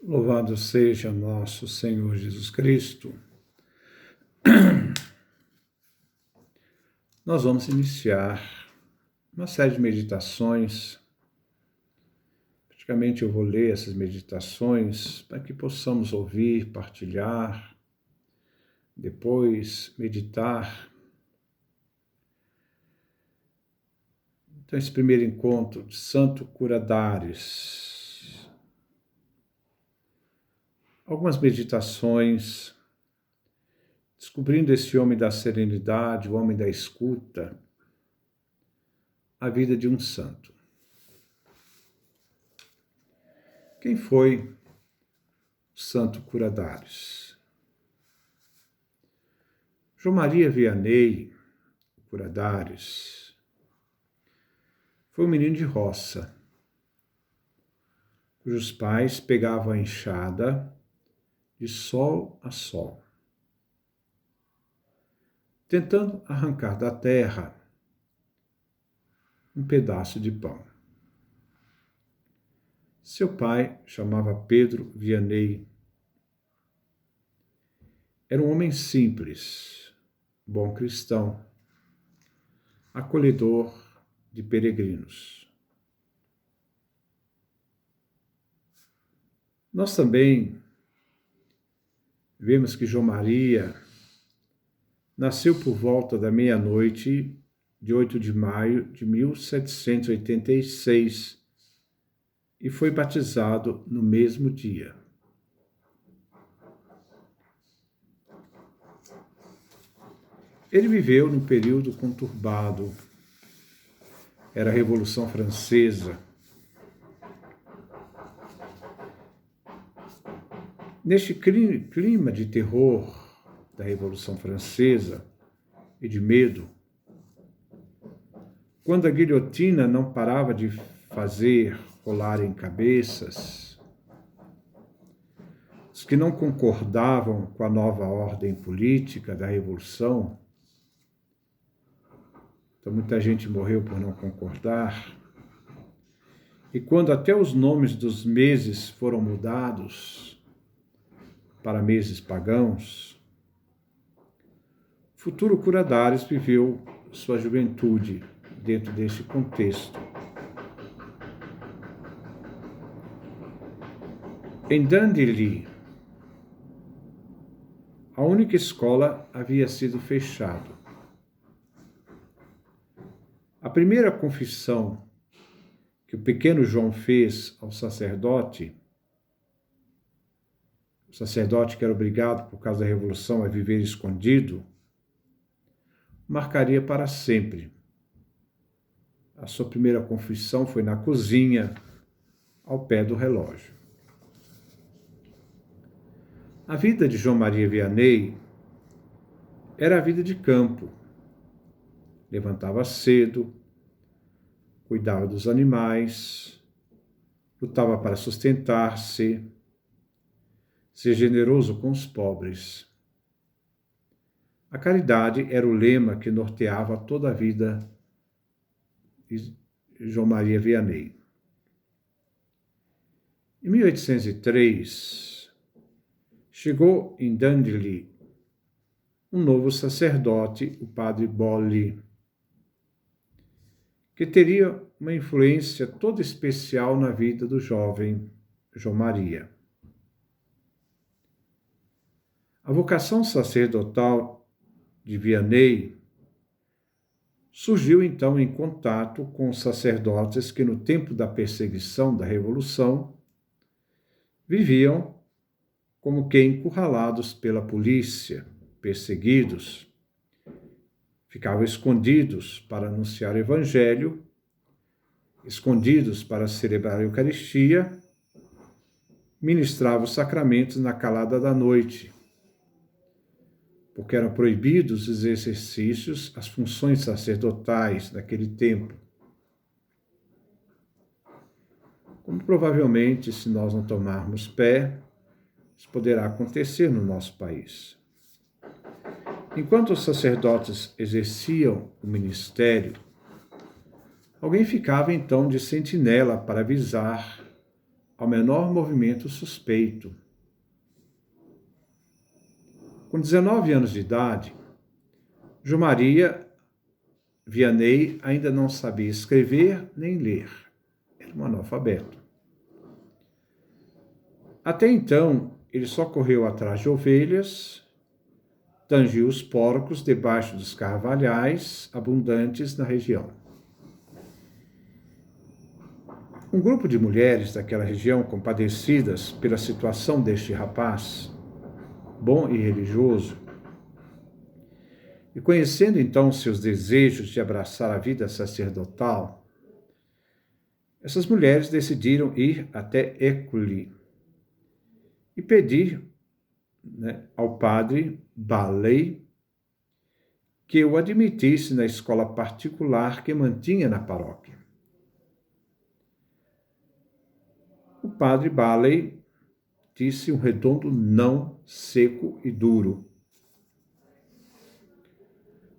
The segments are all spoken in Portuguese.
Louvado seja nosso Senhor Jesus Cristo. Nós vamos iniciar uma série de meditações. Praticamente eu vou ler essas meditações para que possamos ouvir, partilhar, depois meditar. Então, esse primeiro encontro de Santo Curadares. Algumas meditações, descobrindo esse homem da serenidade, o homem da escuta, a vida de um santo. Quem foi o Santo Curadares? João Maria Vianney Curadares foi um menino de roça, cujos pais pegavam a enxada de sol a sol, tentando arrancar da terra um pedaço de pão. Seu pai chamava Pedro Vianney. Era um homem simples, bom cristão, acolhedor de peregrinos. Nós também vemos que João Maria nasceu por volta da meia-noite de 8 de maio de 1786 e foi batizado no mesmo dia. Ele viveu num período conturbado. Era a Revolução Francesa. Neste clima de terror da Revolução Francesa e de medo, quando a guilhotina não parava de fazer rolarem cabeças, os que não concordavam com a nova ordem política da Revolução, então muita gente morreu por não concordar, e quando até os nomes dos meses foram mudados para meses pagãos, o futuro Curadares viveu sua juventude dentro desse contexto. Em Dundee, a única escola havia sido fechada. A primeira confissão que o pequeno João fez ao sacerdote, o sacerdote que era obrigado, por causa da Revolução, a viver escondido, marcaria para sempre. A sua primeira confissão foi na cozinha, ao pé do relógio. A vida de João Maria Vianney era a vida de campo. Levantava cedo, cuidava dos animais, lutava para sustentar-se, ser generoso com os pobres. A caridade era o lema que norteava toda a vida de João Maria Vianney. Em 1803, chegou em Dundee um novo sacerdote, o padre Bolli, que teria uma influência toda especial na vida do jovem João Maria. A vocação sacerdotal de Vianney surgiu então em contato com os sacerdotes que no tempo da perseguição da Revolução viviam como que encurralados pela polícia, perseguidos, ficavam escondidos para anunciar o Evangelho, escondidos para celebrar a Eucaristia, ministravam os sacramentos na calada da noite, porque eram proibidos os exercícios, as funções sacerdotais naquele tempo. Como provavelmente, se nós não tomarmos pé, isso poderá acontecer no nosso país. Enquanto os sacerdotes exerciam o ministério, alguém ficava então de sentinela para avisar ao menor movimento suspeito. Com 19 anos de idade, João Maria Vianney ainda não sabia escrever nem ler. Era um analfabeto. Até então, ele só correu atrás de ovelhas, tangiu os porcos debaixo dos carvalhais abundantes na região. Um grupo de mulheres daquela região, compadecidas pela situação deste rapaz, bom e religioso, e conhecendo então seus desejos de abraçar a vida sacerdotal, essas mulheres decidiram ir até École e pedir, ao padre Balley que o admitisse na escola particular que mantinha na paróquia. O padre Balley disse um redondo não, seco e duro.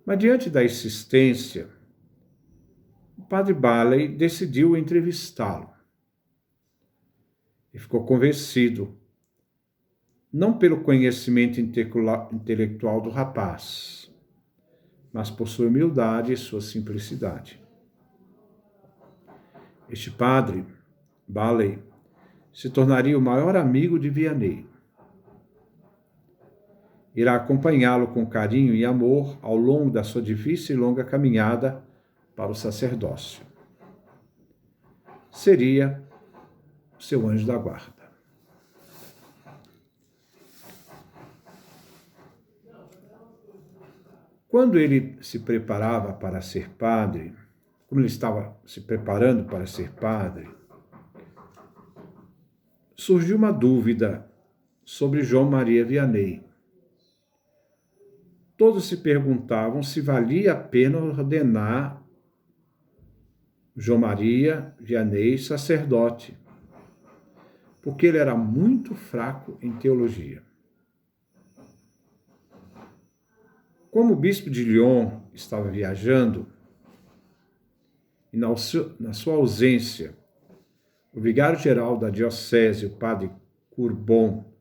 Mas diante da insistência, o padre Balley decidiu entrevistá-lo. E ficou convencido, não pelo conhecimento intelectual do rapaz, mas por sua humildade e sua simplicidade. Este padre, Balley, se tornaria o maior amigo de Vianney. Irá acompanhá-lo com carinho e amor ao longo da sua difícil e longa caminhada para o sacerdócio. Seria seu anjo da guarda. Quando ele se preparava para ser padre, como ele estava se preparando para ser padre, surgiu uma dúvida sobre João Maria Vianney. Todos se perguntavam se valia a pena ordenar João Maria Vianney sacerdote, porque ele era muito fraco em teologia. Como o bispo de Lyon estava viajando, e na sua ausência, o vigário-geral da diocese, o padre Courbon,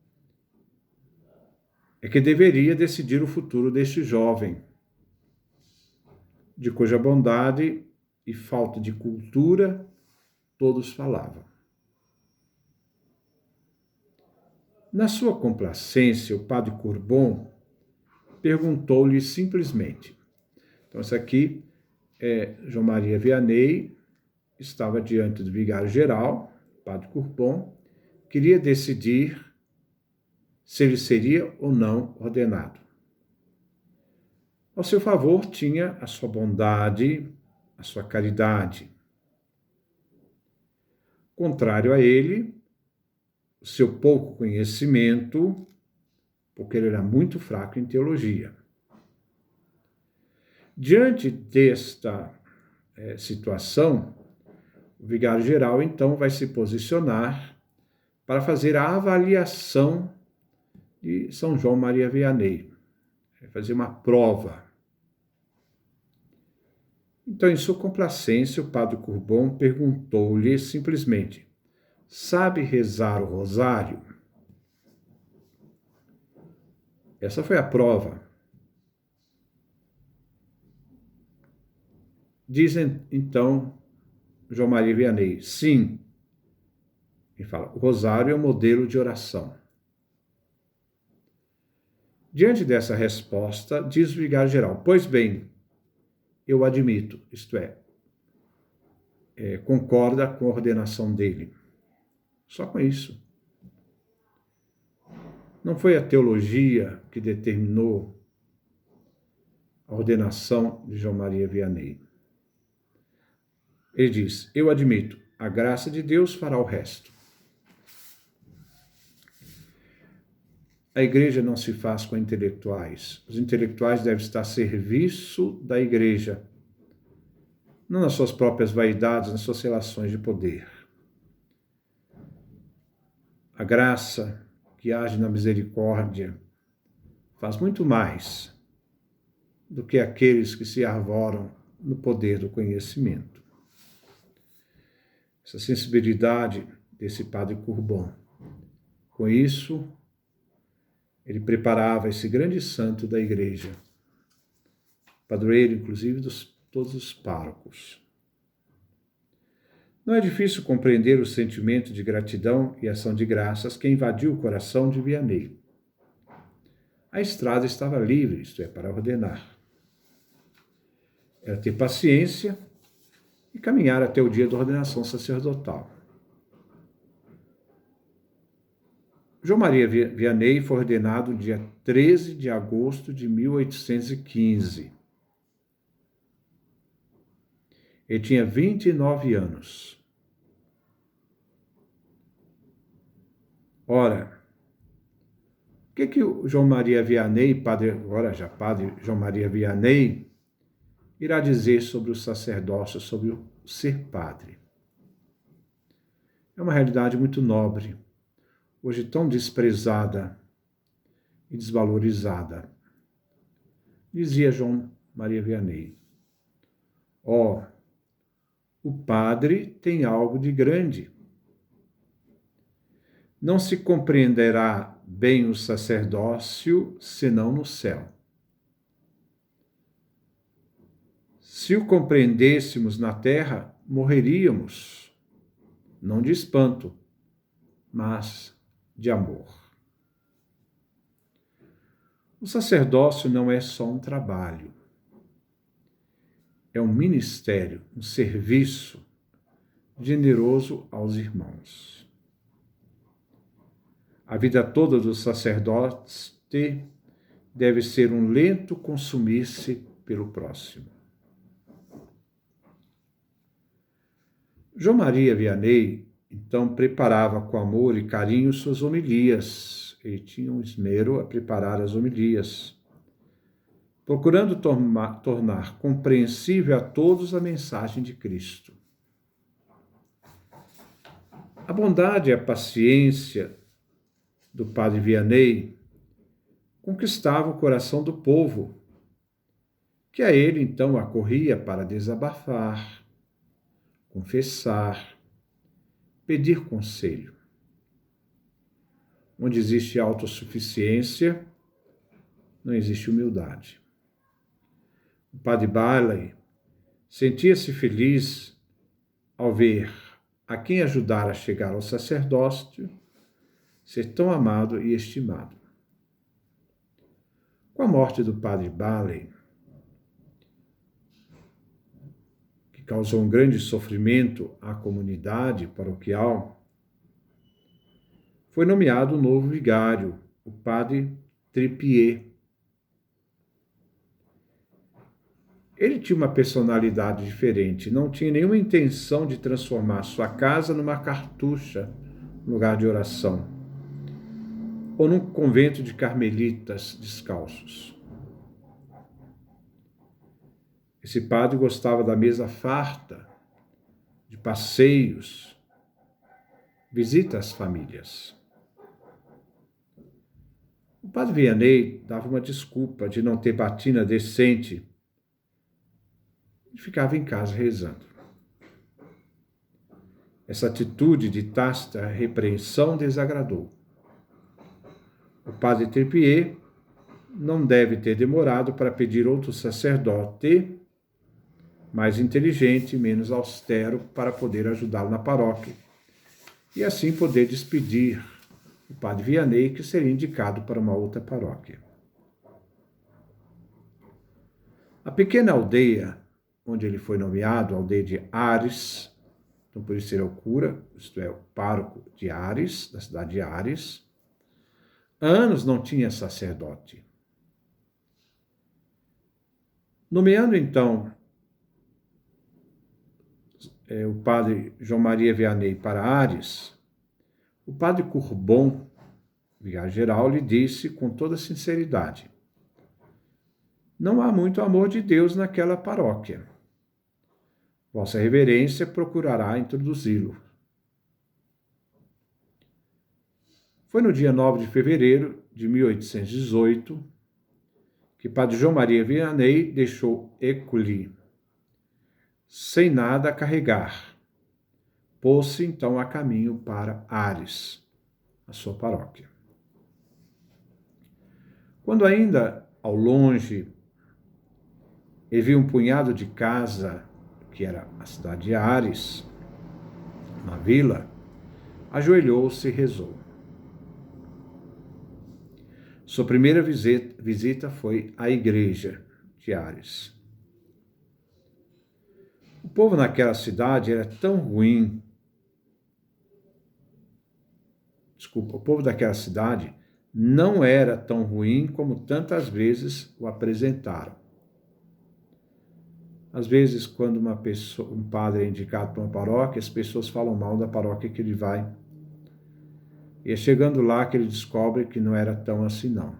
é que deveria decidir o futuro deste jovem, de cuja bondade e falta de cultura todos falavam. Na sua complacência, o padre Courbon perguntou-lhe simplesmente. Então, isso aqui é João Maria Vianney, estava diante do vigário-geral, padre Courbon, queria decidir se ele seria ou não ordenado. Ao seu favor tinha a sua bondade, a sua caridade. Contrário a ele, o seu pouco conhecimento, porque ele era muito fraco em teologia. Diante desta situação, o vigário-geral, então, vai se posicionar para fazer a avaliação de São João Maria Vianney, vai fazer uma prova. Então, em sua complacência, o padre Courbon perguntou-lhe simplesmente: sabe rezar o rosário? Essa foi a prova. Dizem, então, João Maria Vianney, sim. Ele fala, o rosário é um modelo de oração. Diante dessa resposta, diz o vigário-geral, pois bem, eu admito, isto é, concorda com a ordenação dele. Só com isso. Não foi a teologia que determinou a ordenação de João Maria Vianney. Ele diz, eu admito, a graça de Deus fará o resto. A igreja não se faz com intelectuais. Os intelectuais devem estar a serviço da igreja, não nas suas próprias vaidades, nas suas relações de poder. A graça que age na misericórdia faz muito mais do que aqueles que se arvoram no poder do conhecimento. Essa sensibilidade desse padre Courbon. Com isso, ele preparava esse grande santo da igreja, padroeiro, inclusive, de todos os párocos. Não é difícil compreender o sentimento de gratidão e ação de graças que invadiu o coração de Vianney. A estrada estava livre, isto é, para ordenar. Era ter paciência e caminhar até o dia da ordenação sacerdotal. João Maria Vianney foi ordenado dia 13 de agosto de 1815. Ele tinha 29 anos. Ora, o que o João Maria Vianney, padre João Maria Vianney, irá dizer sobre o sacerdócio, sobre o ser padre? É uma realidade muito nobre, hoje tão desprezada e desvalorizada. Dizia João Maria Vianney: o padre tem algo de grande. Não se compreenderá bem o sacerdócio senão no céu. Se o compreendêssemos na terra, morreríamos, não de espanto, mas de amor. O sacerdócio não é só um trabalho, é um ministério, um serviço generoso aos irmãos. A vida toda do sacerdote deve ser um lento consumir-se pelo próximo. João Maria Vianney, então, preparava com amor e carinho suas homilias. Ele tinha um esmero a preparar as homilias, procurando tornar compreensível a todos a mensagem de Cristo. A bondade e a paciência do padre Vianney conquistava o coração do povo, que a ele então acorria para desabafar, confessar, pedir conselho. Onde existe autossuficiência, não existe humildade. O padre Barley sentia-se feliz ao ver a quem ajudar a chegar ao sacerdócio ser tão amado e estimado. Com a morte do padre Barley, que causou um grande sofrimento à comunidade paroquial, foi nomeado um novo vigário, o padre Tripier. Ele tinha uma personalidade diferente, não tinha nenhuma intenção de transformar sua casa numa cartucha, lugar de oração, ou num convento de carmelitas descalços. Esse padre gostava da mesa farta, de passeios, visita às famílias. O padre Vianney dava uma desculpa de não ter batina decente e ficava em casa rezando. Essa atitude de tácita repreensão desagradou. O padre Tripier não deve ter demorado para pedir outro sacerdote mais inteligente, menos austero, para poder ajudá-lo na paróquia e assim poder despedir o padre Vianney, que seria indicado para uma outra paróquia. A pequena aldeia onde ele foi nomeado, a aldeia de Ares, então por isso ele é o cura, isto é, o pároco de Ares, da cidade de Ares, há anos não tinha sacerdote. Nomeando então o padre João Maria Vianney para Ares, o padre Courbon, vigário-geral, lhe disse com toda sinceridade: não há muito amor de Deus naquela paróquia. Vossa Reverência procurará introduzi-lo. Foi no dia 9 de fevereiro de 1818 que padre João Maria Vianney deixou Écully sem nada a carregar, pôs-se então a caminho para Ares, a sua paróquia. Quando ainda ao longe ele viu um punhado de casa, que era a cidade de Ares, uma vila, ajoelhou-se e rezou. Sua primeira visita foi à igreja de Ares. O povo naquela cidade era tão ruim. O povo daquela cidade não era tão ruim como tantas vezes o apresentaram. Às vezes, quando um padre é indicado para uma paróquia, as pessoas falam mal da paróquia que ele vai. E é chegando lá que ele descobre que não era tão assim, não.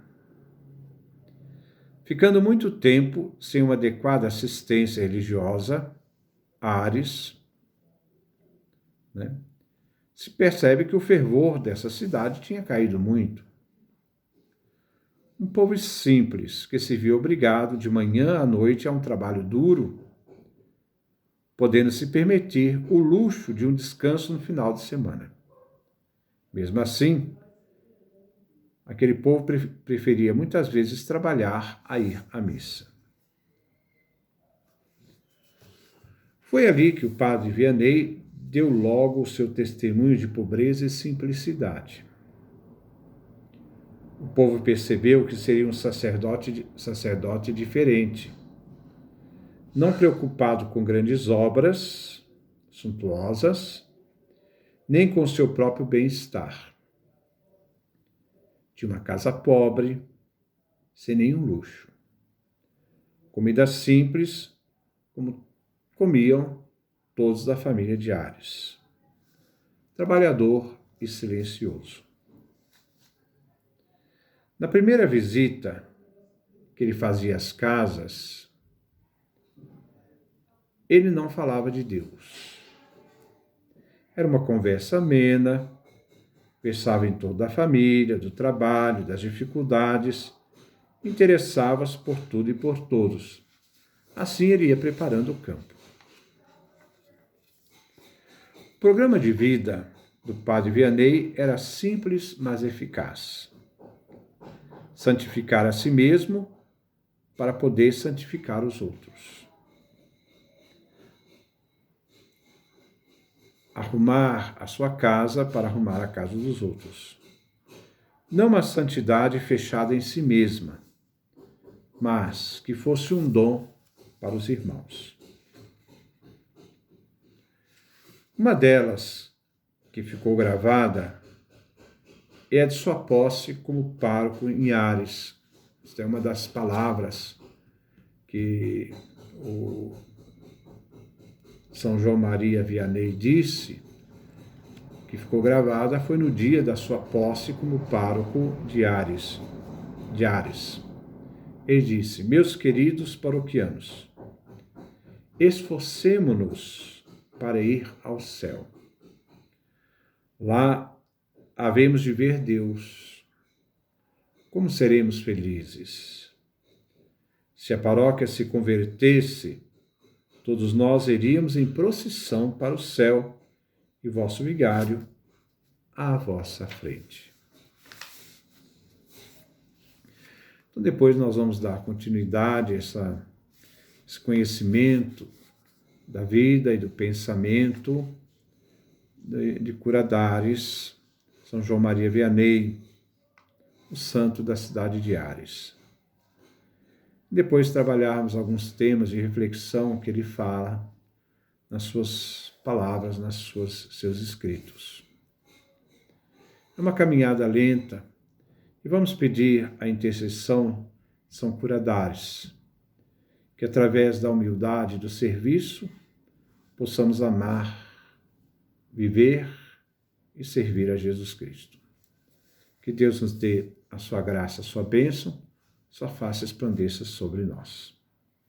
Ficando muito tempo sem uma adequada assistência religiosa, Ares, se percebe que o fervor dessa cidade tinha caído muito. Um povo simples que se viu obrigado de manhã à noite a um trabalho duro, podendo se permitir o luxo de um descanso no final de semana. Mesmo assim, aquele povo preferia muitas vezes trabalhar a ir à missa. Foi ali que o padre Vianney deu logo o seu testemunho de pobreza e simplicidade. O povo percebeu que seria um sacerdote diferente, não preocupado com grandes obras suntuosas, nem com seu próprio bem-estar. De uma casa pobre, sem nenhum luxo. Comida simples, como comiam todos da família de Ares. Trabalhador e silencioso. Na primeira visita que ele fazia às casas, ele não falava de Deus. Era uma conversa amena, pensava em torno da família, do trabalho, das dificuldades, interessava-se por tudo e por todos. Assim ele ia preparando o campo. O programa de vida do padre Vianney era simples, mas eficaz. Santificar a si mesmo para poder santificar os outros. Arrumar a sua casa para arrumar a casa dos outros. Não uma santidade fechada em si mesma, mas que fosse um dom para os irmãos. Uma delas, que ficou gravada, é a de sua posse como pároco em Ares. Esta é uma das palavras que o São João Maria Vianney disse, que ficou gravada, foi no dia da sua posse como pároco de Ares. Ele disse: meus queridos paroquianos, esforcemo-nos para ir ao céu. Lá havemos de ver Deus. Como seremos felizes? Se a paróquia se convertesse, todos nós iríamos em procissão para o céu e vosso vigário à vossa frente. Então, depois nós vamos dar continuidade a esse conhecimento da vida e do pensamento de Curadares, São João Maria Vianney, o santo da cidade de Ares. Depois trabalharmos alguns temas de reflexão que ele fala nas suas palavras, seus escritos. É uma caminhada lenta e vamos pedir a intercessão de São Curadares, que através da humildade e do serviço possamos amar, viver e servir a Jesus Cristo. Que Deus nos dê a sua graça, a sua bênção, sua face resplandeça sobre nós.